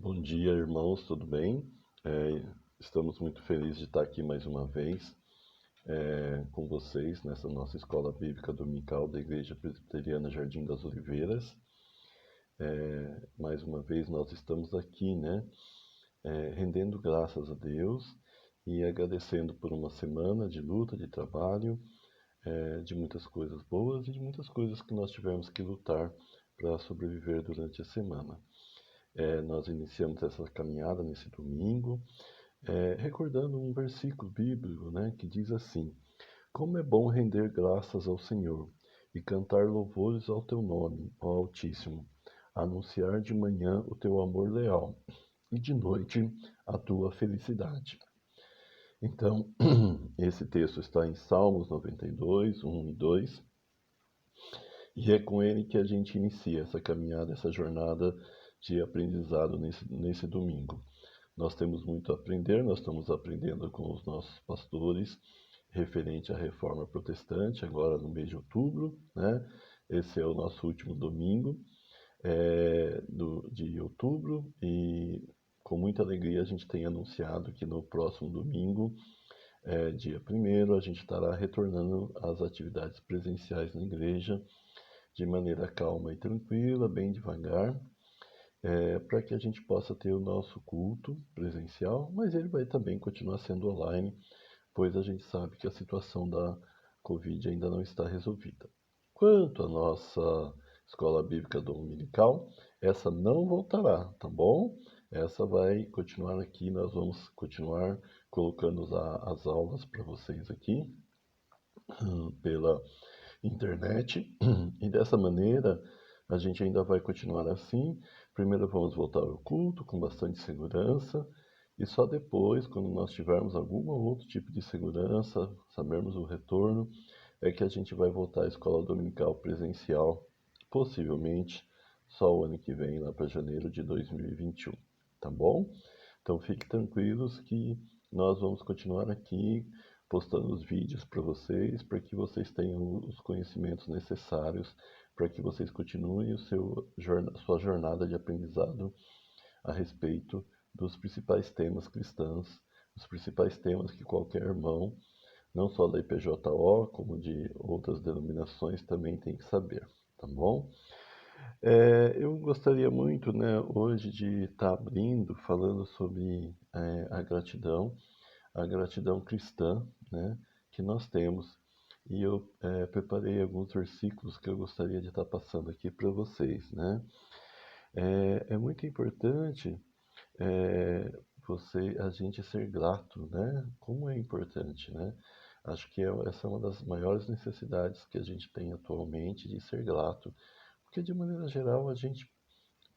Bom dia, irmãos, tudo bem? Estamos muito felizes de estar aqui mais uma vez com vocês nessa nossa escola bíblica dominical da Igreja Presbiteriana Jardim das Oliveiras. Mais uma vez nós estamos aqui, né, rendendo graças a Deus e agradecendo por uma semana de luta, de trabalho, de muitas coisas boas e de muitas coisas que nós tivemos que lutar para sobreviver durante a semana. Nós iniciamos essa caminhada nesse domingo, recordando um versículo bíblico, né, que diz assim: Como é bom render graças ao Senhor e cantar louvores ao teu nome, ó Altíssimo, anunciar de manhã o teu amor leal e de noite a tua felicidade. Então, esse texto está em Salmos 92, 1 e 2, e é com ele que a gente inicia essa caminhada, essa jornada de aprendizado nesse domingo. Nós temos muito a aprender, nós estamos aprendendo com os nossos pastores referente à reforma protestante, agora no mês de outubro, né? Esse é o nosso último domingo de outubro e com muita alegria a gente tem anunciado que no próximo domingo, dia 1º, a gente estará retornando às atividades presenciais na igreja de maneira calma e tranquila, bem devagar, para que a gente possa ter o nosso culto presencial, mas ele vai também continuar sendo online, pois a gente sabe que a situação da Covid ainda não está resolvida. Quanto à nossa escola bíblica dominical, essa não voltará, tá bom? Essa vai continuar aqui, nós vamos continuar colocando as aulas para vocês aqui pela internet, e dessa maneira a gente ainda vai continuar assim. Primeiro vamos voltar ao culto com bastante segurança, e só depois, quando nós tivermos algum outro tipo de segurança, sabermos o retorno, é que a gente vai voltar à escola dominical presencial, possivelmente só o ano que vem, lá para janeiro de 2021, tá bom? Então fiquem tranquilos que nós vamos continuar aqui postando os vídeos para que vocês tenham os conhecimentos necessários para que vocês continuem sua jornada de aprendizado a respeito dos principais temas cristãos, os principais temas que qualquer irmão, não só da IPJO, como de outras denominações, também tem que saber, tá bom? Eu gostaria muito, né, hoje de estar abrindo, falando sobre a gratidão cristã, né, que nós temos. E eu preparei alguns versículos que eu gostaria de estar passando aqui para vocês, né? É muito importante a gente ser grato, né? Como é importante, né? Acho que essa é uma das maiores necessidades que a gente tem atualmente de ser grato, porque de maneira geral a gente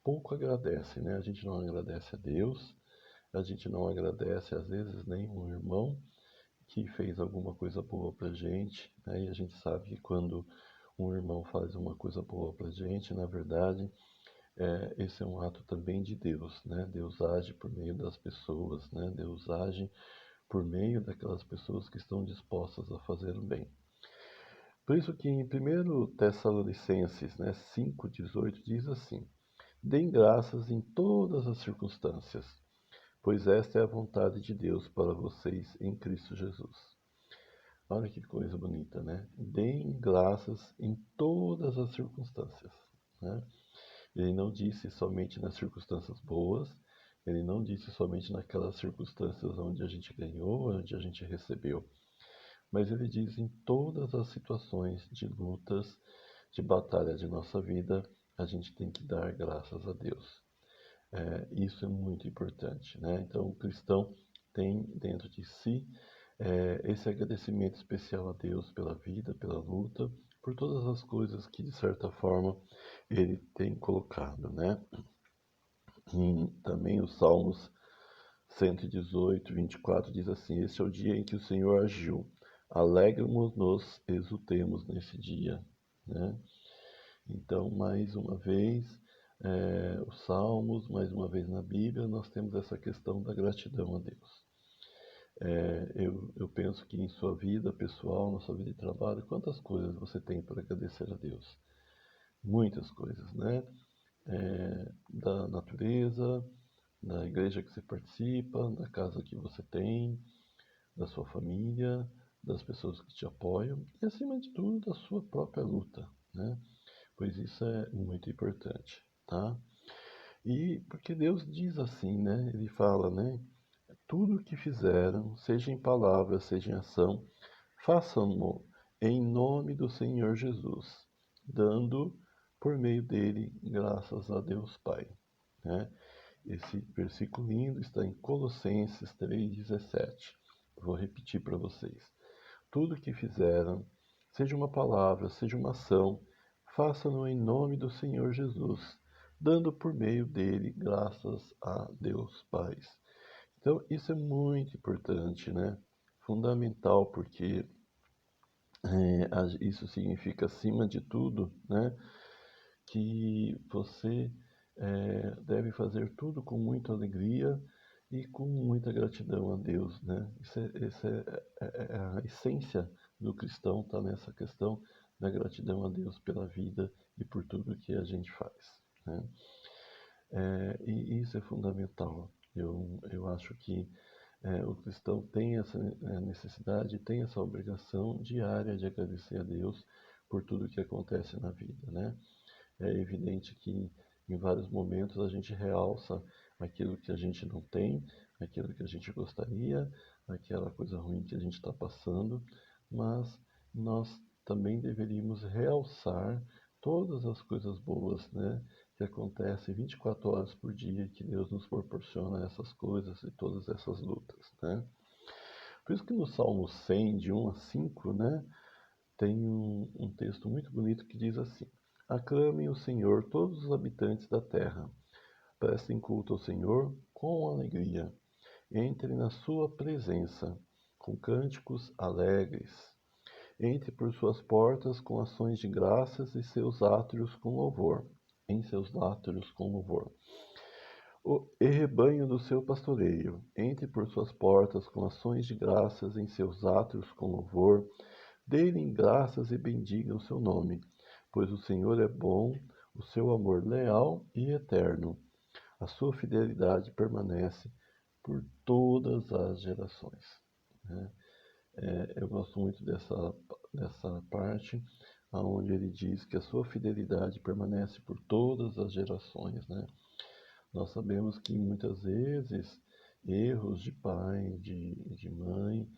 pouco agradece, né? A gente não agradece a Deus, a gente não agradece às vezes nem um irmão que fez alguma coisa boa pra gente, né? E a gente sabe que quando um irmão faz uma coisa boa pra gente, na verdade, esse é um ato também de Deus, né? Deus age por meio das pessoas, né? Deus age por meio daquelas pessoas que estão dispostas a fazer o bem. Por isso que em 1 Tessalonicenses, né, 5,18 diz assim: Deem graças em todas as circunstâncias, pois esta é a vontade de Deus para vocês em Cristo Jesus. Olha que coisa bonita, né? Deem graças em todas as circunstâncias, né? Ele não disse somente nas circunstâncias boas, ele não disse somente naquelas circunstâncias onde a gente ganhou, onde a gente recebeu, mas ele diz em todas as situações de lutas, de batalha de nossa vida, a gente tem que dar graças a Deus. Isso é muito importante, né? Então, o cristão tem dentro de si esse agradecimento especial a Deus pela vida, pela luta, por todas as coisas que, de certa forma, ele tem colocado, né? E também os Salmos 118, 24 diz assim: Este é o dia em que o Senhor agiu. Alegremos-nos, exultemos nesse dia, né? Então, mais uma vez, os Salmos, mais uma vez na Bíblia, nós temos essa questão da gratidão a Deus. Eu penso que em sua vida pessoal, na sua vida de trabalho, quantas coisas você tem para agradecer a Deus? Muitas coisas, né? Da natureza, da igreja que você participa, da casa que você tem, da sua família, das pessoas que te apoiam e, acima de tudo, da sua própria luta, né? Pois isso é muito importante, tá? E porque Deus diz assim, né? Ele fala, né? Tudo o que fizeram, seja em palavra, seja em ação, façam-no em nome do Senhor Jesus, dando por meio dele graças a Deus Pai, né? Esse versículo lindo está em Colossenses 3,17. Vou repetir para vocês. Tudo que fizeram, seja uma palavra, seja uma ação, façam-no em nome do Senhor Jesus, dando por meio dele graças a Deus Pai. Então, isso é muito importante, né? Fundamental, porque isso significa, acima de tudo, né, que você deve fazer tudo com muita alegria e com muita gratidão a Deus, né? Isso é a essência do cristão, está nessa questão da gratidão a Deus pela vida e por tudo que a gente faz, né? E isso é fundamental. Eu acho que o cristão tem essa necessidade, tem essa obrigação diária de agradecer a Deus por tudo que acontece na vida, né? É evidente que em vários momentos a gente realça aquilo que a gente não tem, aquilo que a gente gostaria, aquela coisa ruim que a gente está passando, mas nós também deveríamos realçar todas as coisas boas, né, que acontecem 24 horas por dia, que Deus nos proporciona essas coisas e todas essas lutas, né? Por isso que no Salmo 100, de 1 a 5, né, tem um texto muito bonito que diz assim: Aclamem o Senhor todos os habitantes da terra. Prestem culto ao Senhor com alegria. Entrem na sua presença com cânticos alegres. Entre por suas portas com ações de graças e seus átrios com louvor. Em seus átrios com louvor. E rebanho do seu pastoreio, entre por suas portas com ações de graças em seus átrios com louvor. Dê-lhe graças e bendiga o seu nome, pois o Senhor é bom, o seu amor leal e eterno. A sua fidelidade permanece por todas as gerações, né? Eu gosto muito dessa parte, onde ele diz que a sua fidelidade permanece por todas as gerações, né? Nós sabemos que muitas vezes erros de pai, de mãe,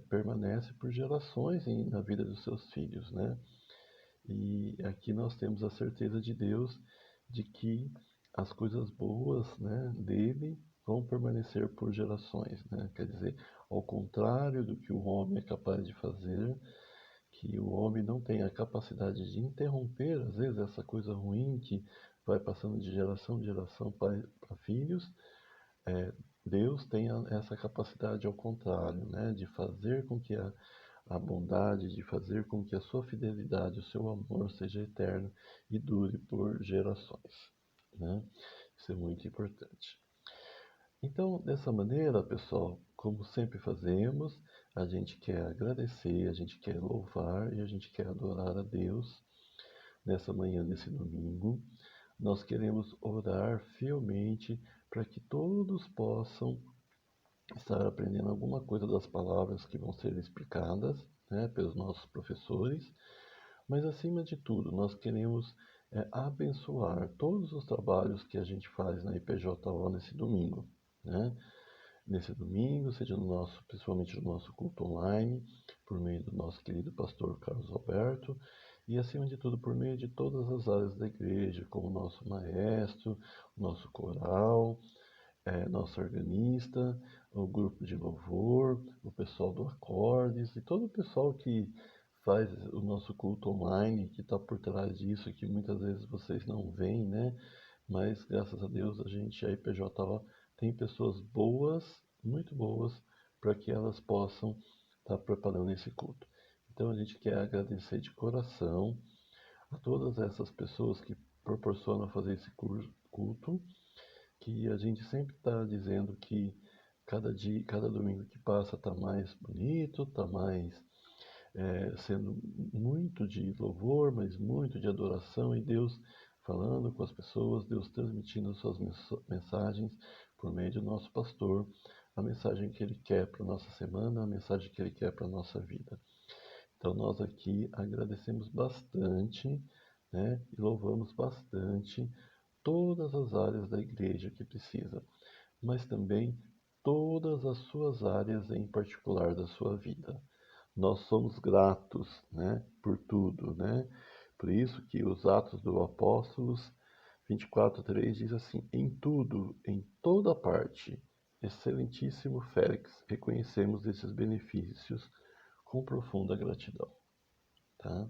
permanece por gerações na vida dos seus filhos, né? E aqui nós temos a certeza de Deus de que as coisas boas, né, dele vão permanecer por gerações, né? Quer dizer, ao contrário do que o homem é capaz de fazer, que o homem não tem a capacidade de interromper, às vezes, essa coisa ruim que vai passando de geração em geração para filhos. Deus tem essa capacidade ao contrário, né, de fazer com que a bondade, de fazer com que a sua fidelidade, o seu amor seja eterno e dure por gerações, né? Isso é muito importante. Então, dessa maneira, pessoal, como sempre fazemos, a gente quer agradecer, a gente quer louvar e a gente quer adorar a Deus nessa manhã desse domingo. Nós queremos orar fielmente para que todos possam estar aprendendo alguma coisa das palavras que vão ser explicadas, né, pelos nossos professores, mas acima de tudo, nós queremos abençoar todos os trabalhos que a gente faz na IPJO nesse domingo, né? Nesse domingo, seja no nosso, principalmente no nosso culto online, por meio do nosso querido pastor Carlos Alberto, e acima de tudo por meio de todas as áreas da igreja, como o nosso maestro, o nosso coral, nosso organista, o grupo de louvor, o pessoal do Acordes e todo o pessoal que faz o nosso culto online, que está por trás disso, que muitas vezes vocês não veem, né? Mas graças a Deus a gente, a IPJ, tem pessoas boas, muito boas, para que elas possam estar preparando esse culto. Então a gente quer agradecer de coração a todas essas pessoas que proporcionam fazer esse culto, que a gente sempre está dizendo que cada dia, cada domingo que passa está mais bonito, está mais sendo muito de louvor, mas muito de adoração, e Deus falando com as pessoas, Deus transmitindo suas mensagens por meio do nosso pastor, a mensagem que ele quer para a nossa semana, a mensagem que ele quer para a nossa vida. Então nós aqui agradecemos bastante, né, e louvamos bastante todas as áreas da igreja que precisa, mas também todas as suas áreas em particular da sua vida. Nós somos gratos, né, por tudo, né? Por isso que os Atos dos Apóstolos 24:3 diz assim: em tudo, em toda parte, excelentíssimo Félix, reconhecemos esses benefícios com profunda gratidão. Tá?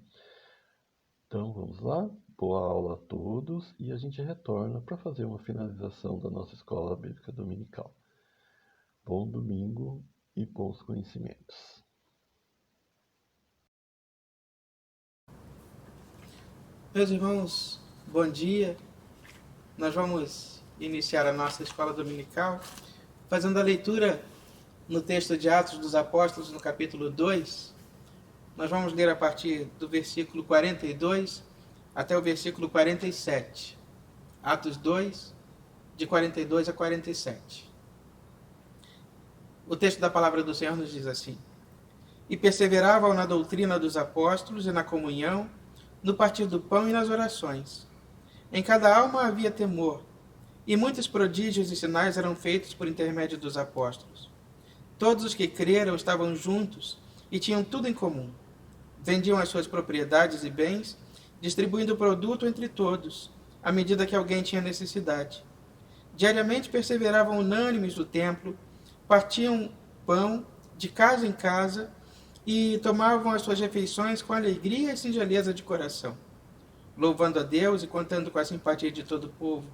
Então vamos lá, boa aula a todos e a gente retorna para fazer uma finalização da nossa escola bíblica dominical. Bom domingo e bons conhecimentos. Meus irmãos, bom dia. Nós vamos iniciar a nossa escola dominical fazendo a leitura no texto de Atos dos Apóstolos, no capítulo 2. Nós vamos ler a partir do versículo 42 até o versículo 47. Atos 2, de 42 a 47. O texto da palavra do Senhor nos diz assim: E perseveravam na doutrina dos apóstolos e na comunhão, no partir do pão e nas orações. Em cada alma havia temor, e muitos prodígios e sinais eram feitos por intermédio dos apóstolos. Todos os que creram estavam juntos e tinham tudo em comum. Vendiam as suas propriedades e bens, distribuindo o produto entre todos, à medida que alguém tinha necessidade. Diariamente perseveravam unânimes no templo, partiam pão de casa em casa e tomavam as suas refeições com alegria e singeleza de coração, louvando a Deus e contando com a simpatia de todo o povo.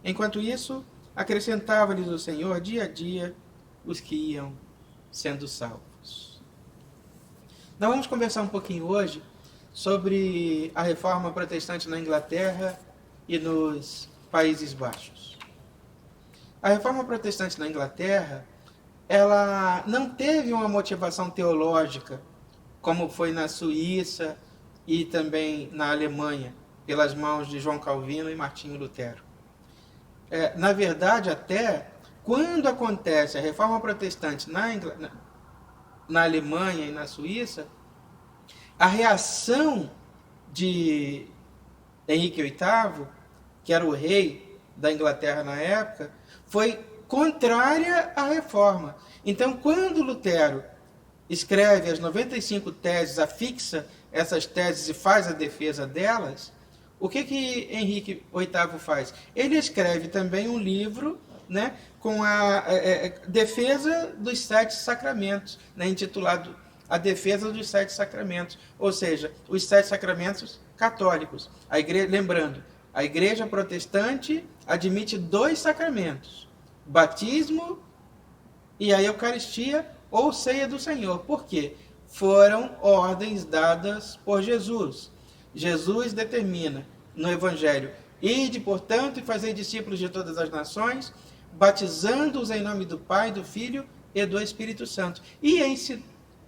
Enquanto isso, acrescentava-lhes o Senhor dia a dia os que iam sendo salvos. Nós vamos conversar um pouquinho hoje sobre a reforma protestante na Inglaterra e nos Países Baixos. A reforma protestante na Inglaterra, ela não teve uma motivação teológica, como foi na Suíça e também na Alemanha, pelas mãos de João Calvino e Martinho Lutero. Na verdade, até quando acontece a reforma protestante na Alemanha e na Suíça, a reação de Henrique VIII, que era o rei da Inglaterra na época, foi contrária à reforma. Então, quando Lutero escreve as 95 teses, afixa essas teses e faz a defesa delas, o que Henrique VIII faz? Ele escreve também um livro, né, com a defesa dos 7 sacramentos, né, intitulado A Defesa dos 7 Sacramentos, ou seja, os 7 sacramentos católicos. Lembrando, a Igreja Protestante admite 2 sacramentos: batismo e a Eucaristia ou ceia do Senhor. Por quê? Foram ordens dadas por Jesus. Jesus determina no Evangelho: ide, portanto, e fazei discípulos de todas as nações, batizando-os em nome do Pai, do Filho e do Espírito Santo, e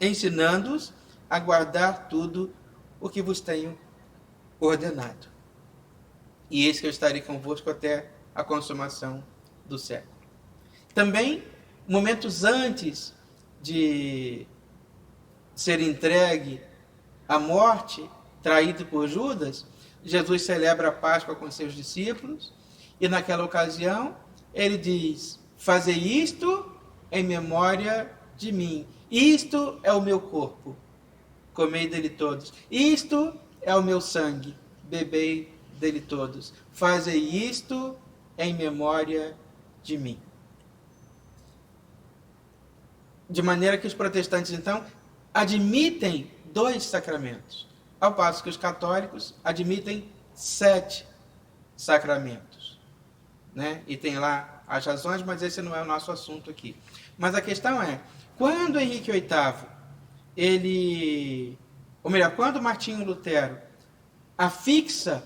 ensinando-os a guardar tudo o que vos tenho ordenado. E eis que eu estarei convosco até a consumação do século. Também, momentos antes de ser entregue à morte, traído por Judas, Jesus celebra a Páscoa com seus discípulos, e naquela ocasião ele diz: fazei isto em memória de mim. Isto é o meu corpo, comei dele todos. Isto é o meu sangue, bebei dele todos. Fazei isto em memória de mim. De maneira que os protestantes, então, admitem 2 sacramentos, ao passo que os católicos admitem 7 sacramentos, né? E tem lá as razões, mas esse não é o nosso assunto aqui. Mas a questão é, quando Henrique VIII, quando Martinho Lutero afixa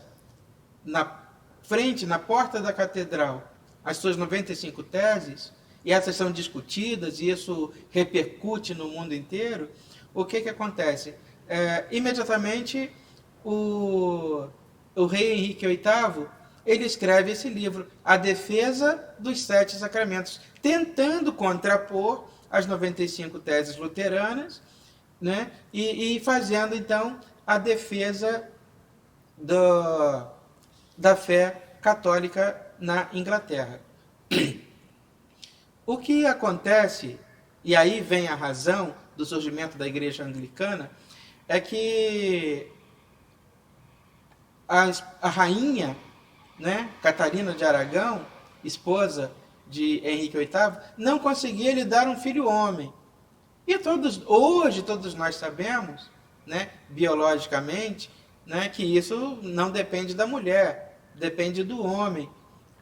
na frente, na porta da catedral, as suas 95 teses, e essas são discutidas, e isso repercute no mundo inteiro, o que acontece? Imediatamente, o rei Henrique VIII, ele escreve esse livro, A Defesa dos Sete Sacramentos, tentando contrapor as 95 teses luteranas, né? E fazendo, então, a defesa da fé católica na Inglaterra. O que acontece, e aí vem a razão do surgimento da Igreja Anglicana, é que a rainha, né, Catarina de Aragão, esposa de Henrique VIII, não conseguia lhe dar um filho homem. E hoje todos nós sabemos, né, biologicamente, né, que isso não depende da mulher, depende do homem,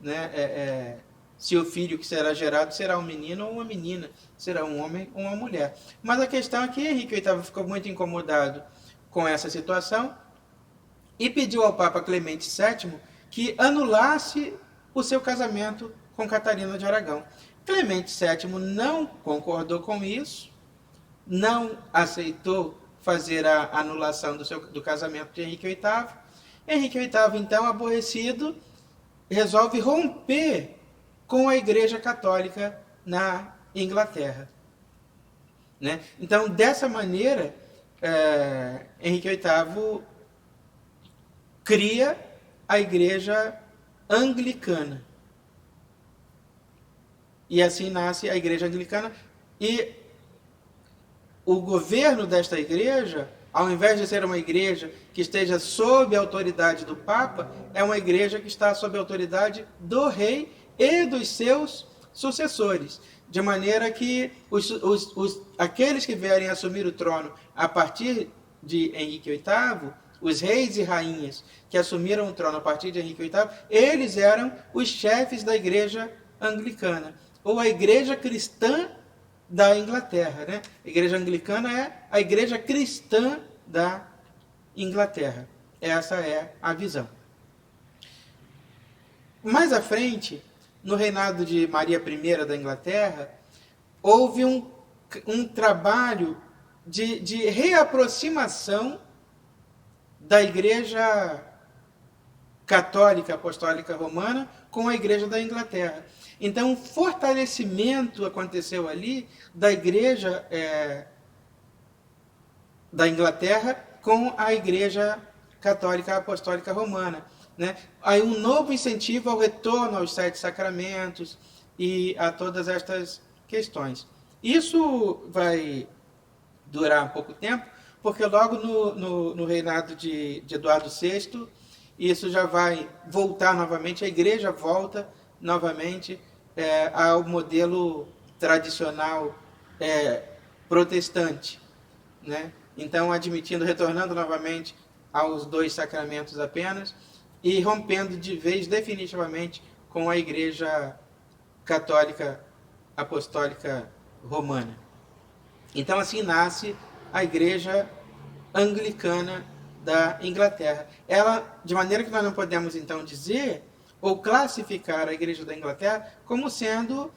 né, se o filho que será gerado será um menino ou uma menina, será um homem ou uma mulher. Mas a questão é que Henrique VIII ficou muito incomodado com essa situação e pediu ao Papa Clemente VII que anulasse o seu casamento com Catarina de Aragão. Clemente VII não concordou com isso, não aceitou fazer a anulação do casamento de Henrique VIII. Henrique VIII, então, aborrecido, resolve romper com a Igreja Católica na Inglaterra. Né? Então, dessa maneira, Henrique VIII cria a Igreja Anglicana. E assim nasce a Igreja Anglicana. E o governo desta igreja, ao invés de ser uma igreja que esteja sob a autoridade do Papa, é uma igreja que está sob a autoridade do rei e dos seus sucessores. De maneira que aqueles que vierem assumir o trono a partir de Henrique VIII, os reis e rainhas que assumiram o trono a partir de Henrique VIII, eles eram os chefes da igreja anglicana, ou a igreja cristã da Inglaterra, né? A igreja anglicana é a igreja cristã da Inglaterra. Essa é a visão. Mais à frente, no reinado de Maria I da Inglaterra, houve um trabalho de reaproximação da igreja católica apostólica romana com a igreja da Inglaterra. Então, um fortalecimento aconteceu ali da igreja da Inglaterra com a igreja católica apostólica romana. Né? Aí um novo incentivo ao retorno aos sete sacramentos e a todas estas questões. Isso vai durar um pouco tempo, porque logo no reinado de Eduardo VI, isso já vai voltar novamente, a igreja volta novamente ao modelo tradicional protestante, né? Então, retornando novamente aos dois sacramentos apenas e rompendo de vez definitivamente com a igreja católica apostólica romana. Então, assim nasce a igreja anglicana da Inglaterra. Ela, de maneira que nós não podemos então dizer ou classificar a igreja da Inglaterra como sendo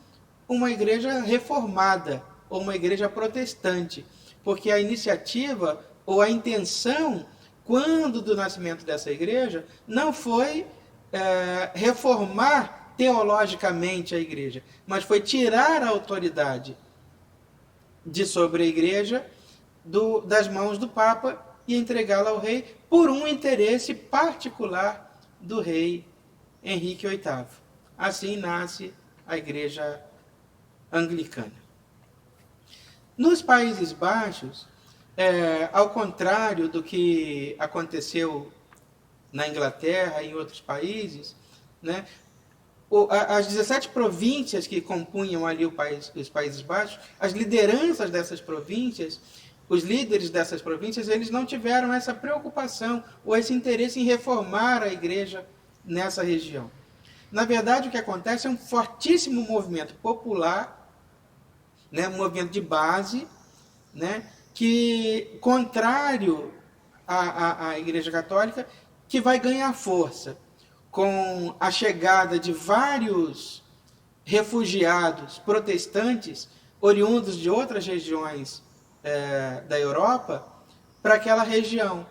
uma igreja reformada ou uma igreja protestante, porque a iniciativa ou a intenção, quando do nascimento dessa igreja, não foi reformar teologicamente a igreja, mas foi tirar a autoridade de sobre a igreja das mãos do Papa e entregá-la ao rei por um interesse particular do rei Henrique VIII. Assim nasce a igreja anglicana. Nos Países Baixos, ao contrário do que aconteceu na Inglaterra e em outros países, né, as 17 províncias que compunham ali os Países Baixos, as lideranças dessas províncias, os líderes dessas províncias, eles não tiveram essa preocupação ou esse interesse em reformar a igreja nessa região. Na verdade, o que acontece é um fortíssimo movimento popular, né, um movimento de base, né, que, contrário à Igreja Católica, que vai ganhar força com a chegada de vários refugiados protestantes oriundos de outras regiões da Europa para aquela região.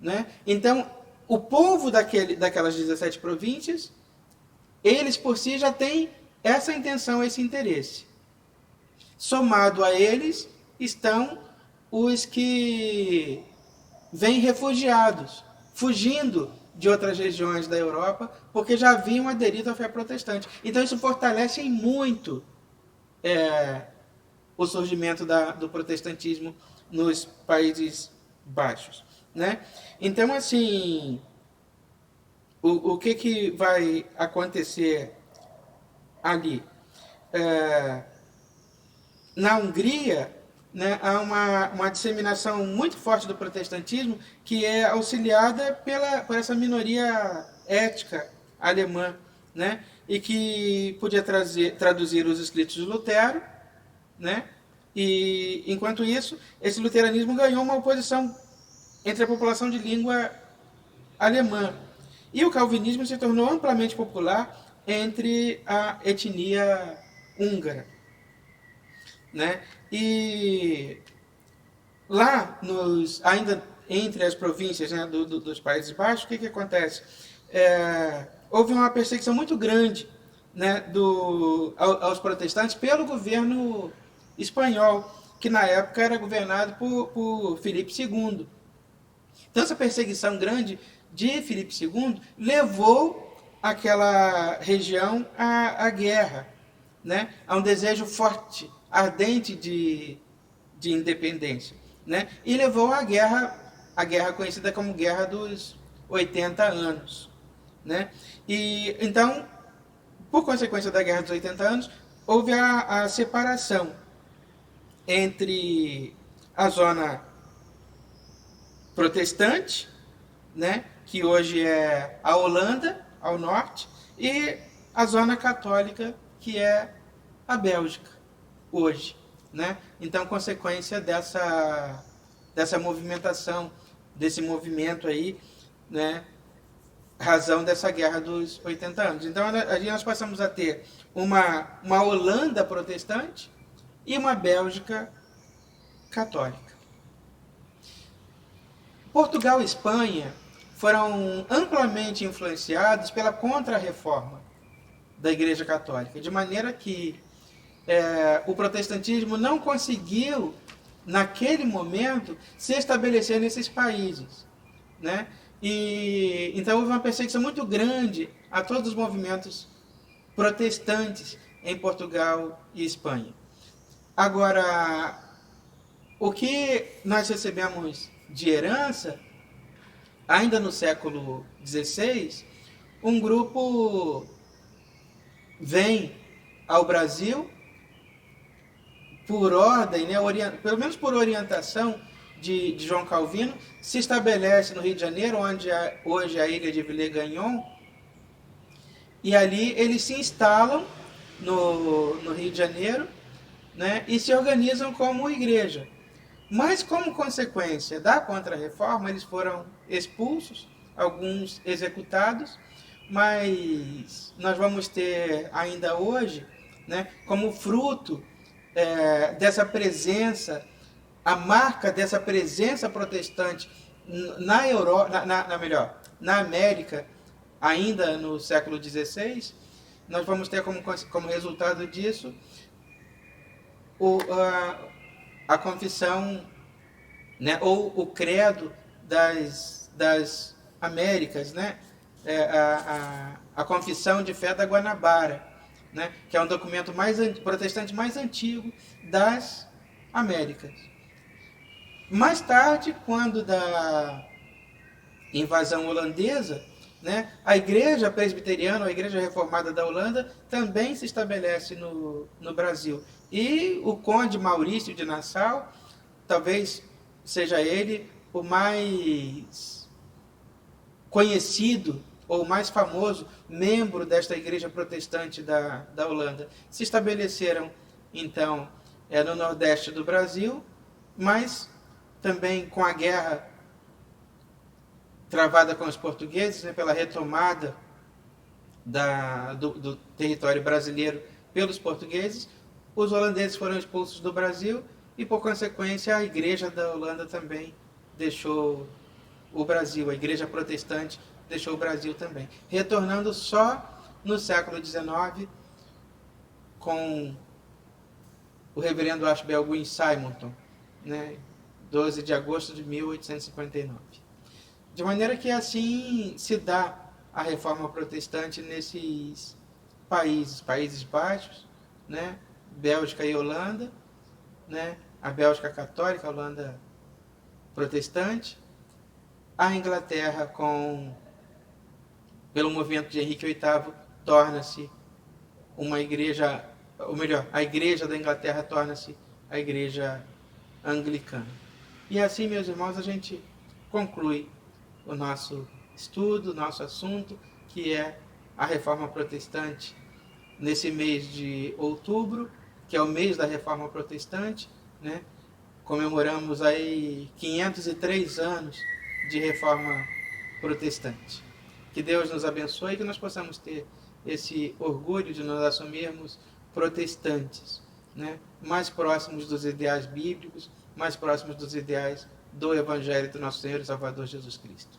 Né? Então, o povo daquelas 17 províncias, eles por si já têm essa intenção, esse interesse. Somado a eles estão os que vêm refugiados, fugindo de outras regiões da Europa, porque já haviam aderido à fé protestante. Então isso fortalece muito o surgimento do protestantismo nos Países Baixos, né? Então, assim, o que vai acontecer ali? Na Hungria, né, há uma disseminação muito forte do protestantismo que é auxiliada por essa minoria étnica alemã, né, e que podia traduzir os escritos de Lutero, né, e enquanto isso, esse luteranismo ganhou uma oposição entre a população de língua alemã. E o calvinismo se tornou amplamente popular entre a etnia húngara, né? E lá, ainda entre as províncias, né, dos Países Baixos, o que acontece? Houve uma perseguição muito grande, né, aos protestantes pelo governo espanhol, que na época era governado por Filipe II. Então, essa perseguição grande de Filipe II levou aquela região à guerra, né? A um desejo forte, ardente de independência, né? E levou à guerra conhecida como Guerra dos 80 Anos, né? E então, por consequência da Guerra dos 80 Anos, houve a separação entre a zona protestante, né, que hoje é a Holanda, ao norte, e a zona católica, que é a Bélgica, hoje, né? Então, consequência dessa movimentação, desse movimento aí, né, razão dessa guerra dos 80 anos. Então, ali nós passamos a ter uma Holanda protestante e uma Bélgica católica. Portugal e Espanha foram amplamente influenciados pela contra-reforma da Igreja Católica, de maneira que o protestantismo não conseguiu, naquele momento, se estabelecer nesses países, né? E então houve uma perseguição muito grande a todos os movimentos protestantes em Portugal e Espanha. Agora, o que nós recebemos de herança, ainda no século XVI, um grupo vem ao Brasil por ordem, né, pelo menos por orientação de João Calvino, se estabelece no Rio de Janeiro, onde hoje é a ilha de Villers-Gagnon, e ali eles se instalam no Rio de Janeiro, né, e se organizam como igreja. Mas, como consequência da Contra-Reforma, eles foram expulsos, alguns executados, mas nós vamos ter ainda hoje, né, como fruto dessa presença, a marca dessa presença protestante na Europa, na América, ainda no século XVI, nós vamos ter como resultado disso a confissão, né, ou o credo das Américas, né, a confissão de fé da Guanabara, né, que é um documento protestante mais antigo das Américas. Mais tarde, quando da invasão holandesa, né, a igreja presbiteriana, a igreja reformada da Holanda, também se estabelece no Brasil. E o conde Maurício de Nassau, talvez seja ele o mais conhecido ou mais famoso membro desta igreja protestante da Holanda. Se estabeleceram, então, no nordeste do Brasil, mas também com a guerra travada com os portugueses, né, pela retomada do território brasileiro pelos portugueses, os holandeses foram expulsos do Brasil e, por consequência, a igreja da Holanda também deixou o Brasil, a Igreja Protestante deixou o Brasil também, retornando só no século XIX com o reverendo Ashbel Green Simonton, né, 12 de agosto de 1859. De maneira que assim se dá a reforma protestante nesses países, Países Baixos, né, Bélgica e Holanda, né, a Bélgica católica, a Holanda protestante, a Inglaterra pelo movimento de Henrique VIII, torna-se uma igreja, ou melhor, a igreja da Inglaterra torna-se a igreja anglicana. E assim, meus irmãos, a gente conclui o nosso estudo, o nosso assunto, que é a Reforma Protestante, nesse mês de outubro, que é o mês da Reforma Protestante, né? Comemoramos aí 503 anos de Reforma Protestante. Que Deus nos abençoe e que nós possamos ter esse orgulho de nos assumirmos protestantes, né? Mais próximos dos ideais bíblicos, mais próximos dos ideais do Evangelho do nosso Senhor e Salvador Jesus Cristo.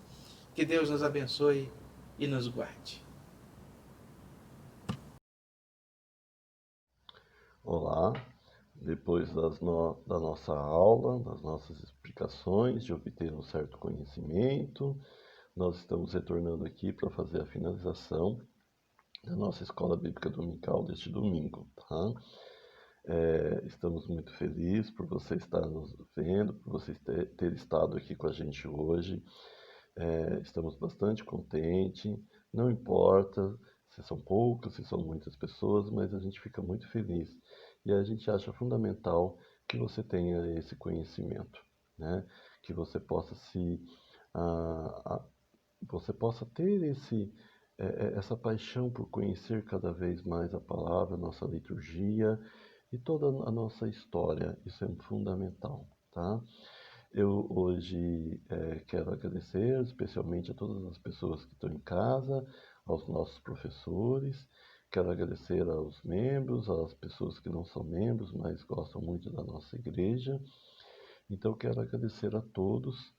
Que Deus nos abençoe e nos guarde. Olá, depois da nossa aula, das nossas explicações, de obter um certo conhecimento, nós estamos retornando aqui para fazer a finalização da nossa escola bíblica dominical deste domingo, tá? Estamos muito felizes por você estar nos vendo, por você ter estado aqui com a gente hoje. Estamos bastante contentes, não importa se são poucas, se são muitas pessoas, mas a gente fica muito feliz e a gente acha fundamental que você tenha esse conhecimento, né? Que você possa você possa ter essa paixão por conhecer cada vez mais a palavra, a nossa liturgia e toda a nossa história. Isso é fundamental, tá? Eu hoje quero agradecer especialmente a todas as pessoas que estão em casa, aos nossos professores, quero agradecer aos membros, às pessoas que não são membros, mas gostam muito da nossa igreja. Então quero agradecer a todos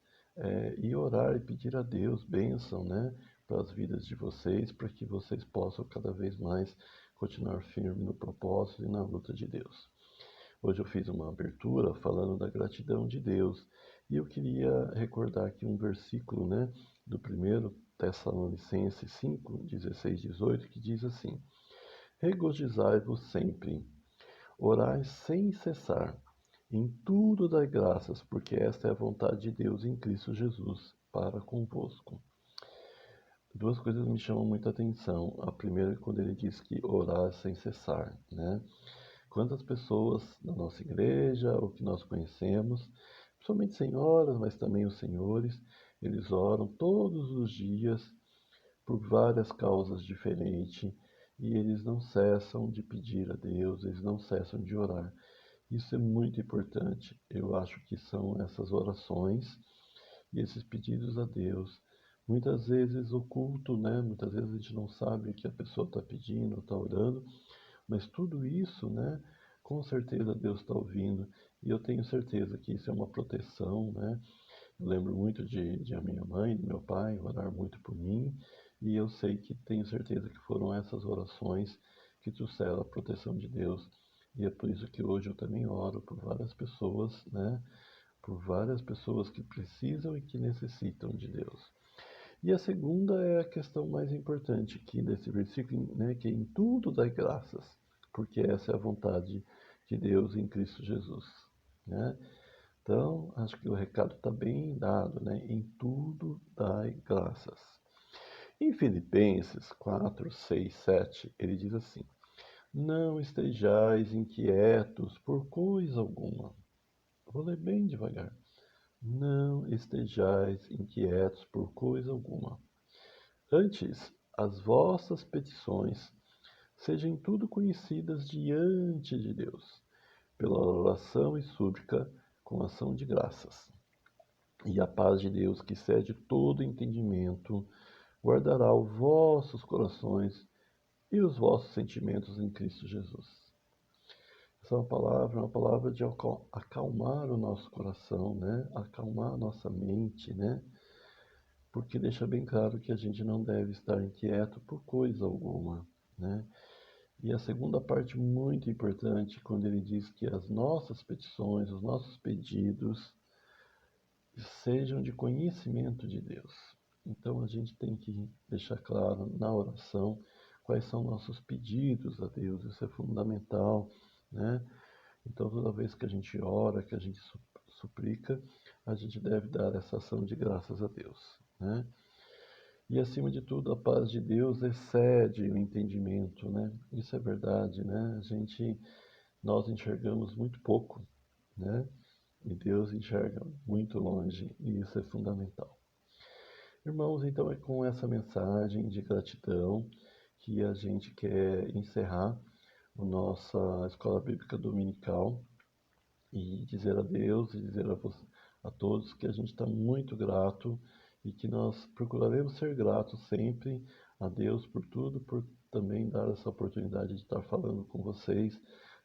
e orar e pedir a Deus bênção, né, para as vidas de vocês, para que vocês possam cada vez mais continuar firme no propósito e na luta de Deus. Hoje eu fiz uma abertura falando da gratidão de Deus e eu queria recordar aqui um versículo, né, do 1 Tessalonicenses 5, 16, 18, que diz assim: Regozijai-vos sempre, orai sem cessar, em tudo dai graças, porque esta é a vontade de Deus em Cristo Jesus para convosco. Duas coisas me chamam muita atenção. A primeira é quando ele diz que orar sem cessar, né? Quantas pessoas na nossa igreja, ou que nós conhecemos, principalmente senhoras, mas também os senhores, eles oram todos os dias por várias causas diferentes e eles não cessam de pedir a Deus, eles não cessam de orar. Isso é muito importante. Eu acho que são essas orações e esses pedidos a Deus, muitas vezes oculto, né? Muitas vezes a gente não sabe o que a pessoa está pedindo, está orando, mas tudo isso, né? Com certeza Deus está ouvindo e eu tenho certeza que isso é uma proteção, né? Eu lembro muito de a minha mãe, do meu pai, orar muito por mim e eu sei que tenho certeza que foram essas orações que trouxeram a proteção de Deus e é por isso que hoje eu também oro por várias pessoas, né? Por várias pessoas que precisam e que necessitam de Deus. E a segunda é a questão mais importante aqui desse versículo, né, que é em tudo dai graças, porque essa é a vontade de Deus em Cristo Jesus, né? Então, acho que o recado está bem dado, né? Em tudo dai graças. Em Filipenses 4, 6, 7, ele diz assim: Não estejais inquietos por coisa alguma. Vou ler bem devagar. Não estejais inquietos por coisa alguma. Antes, as vossas petições sejam em tudo conhecidas diante de Deus, pela oração e súplica com ação de graças. E a paz de Deus, que excede todo entendimento, guardará os vossos corações e os vossos sentimentos em Cristo Jesus. Essa é uma palavra de acalmar o nosso coração, né? Acalmar a nossa mente, né? porque deixa bem claro que a gente não deve estar inquieto por coisa alguma, né? E a segunda parte muito importante, quando ele diz que as nossas petições, os nossos pedidos sejam de conhecimento de Deus. Então a gente tem que deixar claro na oração quais são nossos pedidos a Deus, isso é fundamental, né? Então toda vez que a gente ora, que a gente suplica, a gente deve dar essa ação de graças a Deus, né? E acima de tudo, a paz de Deus excede o entendimento, né? Isso é verdade, né? Nós enxergamos muito pouco, né? E Deus enxerga muito longe, e isso é fundamental. Irmãos, então é com essa mensagem de gratidão que a gente quer encerrar a nossa escola bíblica dominical e dizer a Deus e dizer a todos que a gente está muito grato e que nós procuraremos ser gratos sempre a Deus por tudo, por também dar essa oportunidade de estar falando com vocês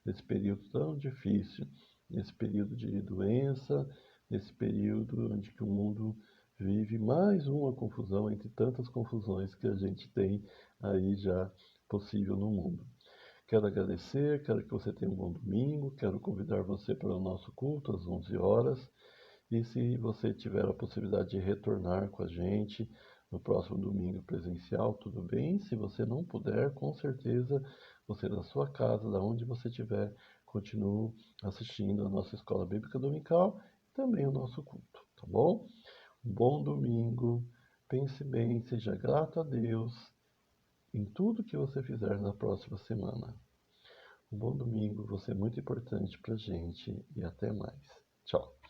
nesse período tão difícil, nesse período de doença, nesse período onde que o mundo vive mais uma confusão entre tantas confusões que a gente tem aí já possível no mundo. Quero agradecer, quero que você tenha um bom domingo, quero convidar você para o nosso culto às 11 horas. E se você tiver a possibilidade de retornar com a gente no próximo domingo presencial, tudo bem. Se você não puder, com certeza você da sua casa, da onde você estiver, continue assistindo a nossa escola bíblica dominical e também o nosso culto, tá bom? Um bom domingo, pense bem, seja grato a Deus em tudo que você fizer na próxima semana. Um bom domingo, você é muito importante pra gente e até mais. Tchau.